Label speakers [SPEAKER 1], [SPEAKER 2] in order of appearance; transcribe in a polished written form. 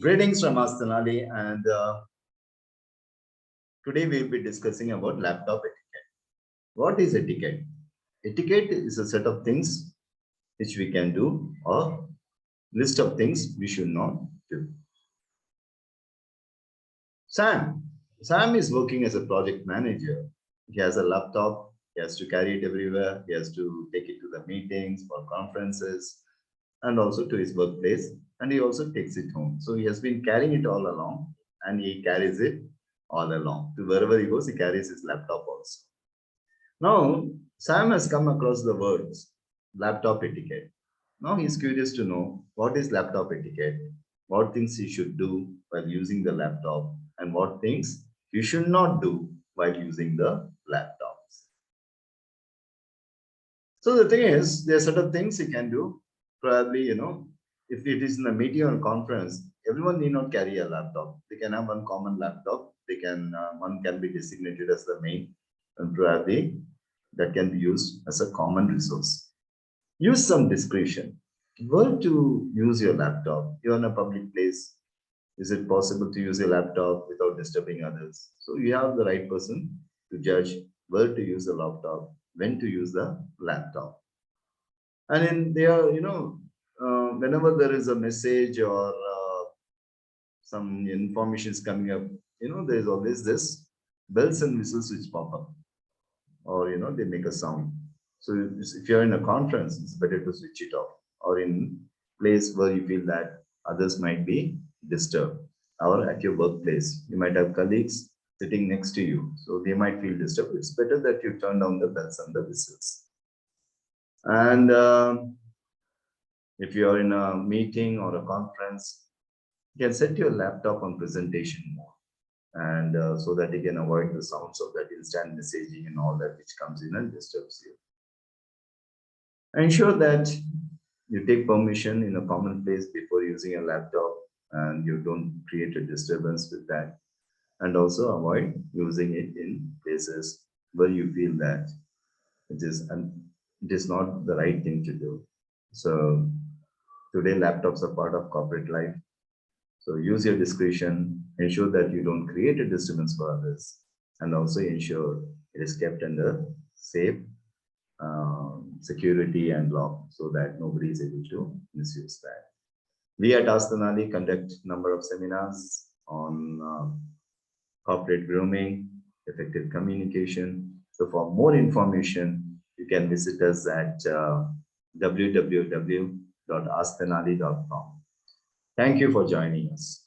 [SPEAKER 1] Greetings from Astanali, and today we'll be discussing about laptop etiquette. What is etiquette? Etiquette is a set of things which we can do or list of things we should not do. Sam. Sam is working as a project manager. He has a laptop. He has to carry it everywhere. He has to take it to the meetings or conferences and also to his workplace. And he also takes it home. So he has been carrying it all along and he carries it all along. To wherever he goes, he carries his laptop also. Now, Sam has come across the words laptop etiquette. Now he's curious to know what is laptop etiquette, what things he should do while using the laptop, and what things you should not do while using the laptops. So the thing is, there are certain things you can do. Probably, if it is in a meeting or conference, everyone need not carry a laptop. They can have one common laptop. They can one can be designated as the main, and probably that can be used as a common resource. Use some discretion. Where to use your laptop? You're in a public place. Is it possible to use your laptop without disturbing others? So you have the right person to judge where to use the laptop, when to use the laptop. And in there, whenever there is a message or some information is coming up, there is always this bells and whistles which pop up, or they make a sound. So if you're in a conference, it's better to switch it off, or in place where you feel that others might be disturbed, or at your workplace, you might have colleagues sitting next to you, so they might feel disturbed. It's better that you turn down the bells and the whistles. And if you're in a meeting or a conference, you can set your laptop on presentation mode, and so that you can avoid the sounds of that instant messaging and all that which comes in and disturbs you. Ensure that you take permission in a common place before using a laptop and you don't create a disturbance with that. And also avoid using it in places where you feel that it is not the right thing to do. So today laptops are part of corporate life. So use your discretion, ensure that you don't create a disturbance for others, and also ensure it is kept under safe security and lock so that nobody is able to misuse that. We at Astanali conduct number of seminars on corporate grooming, effective communication. So for more information, you can visit us at www.astanali.com. Thank you for joining us.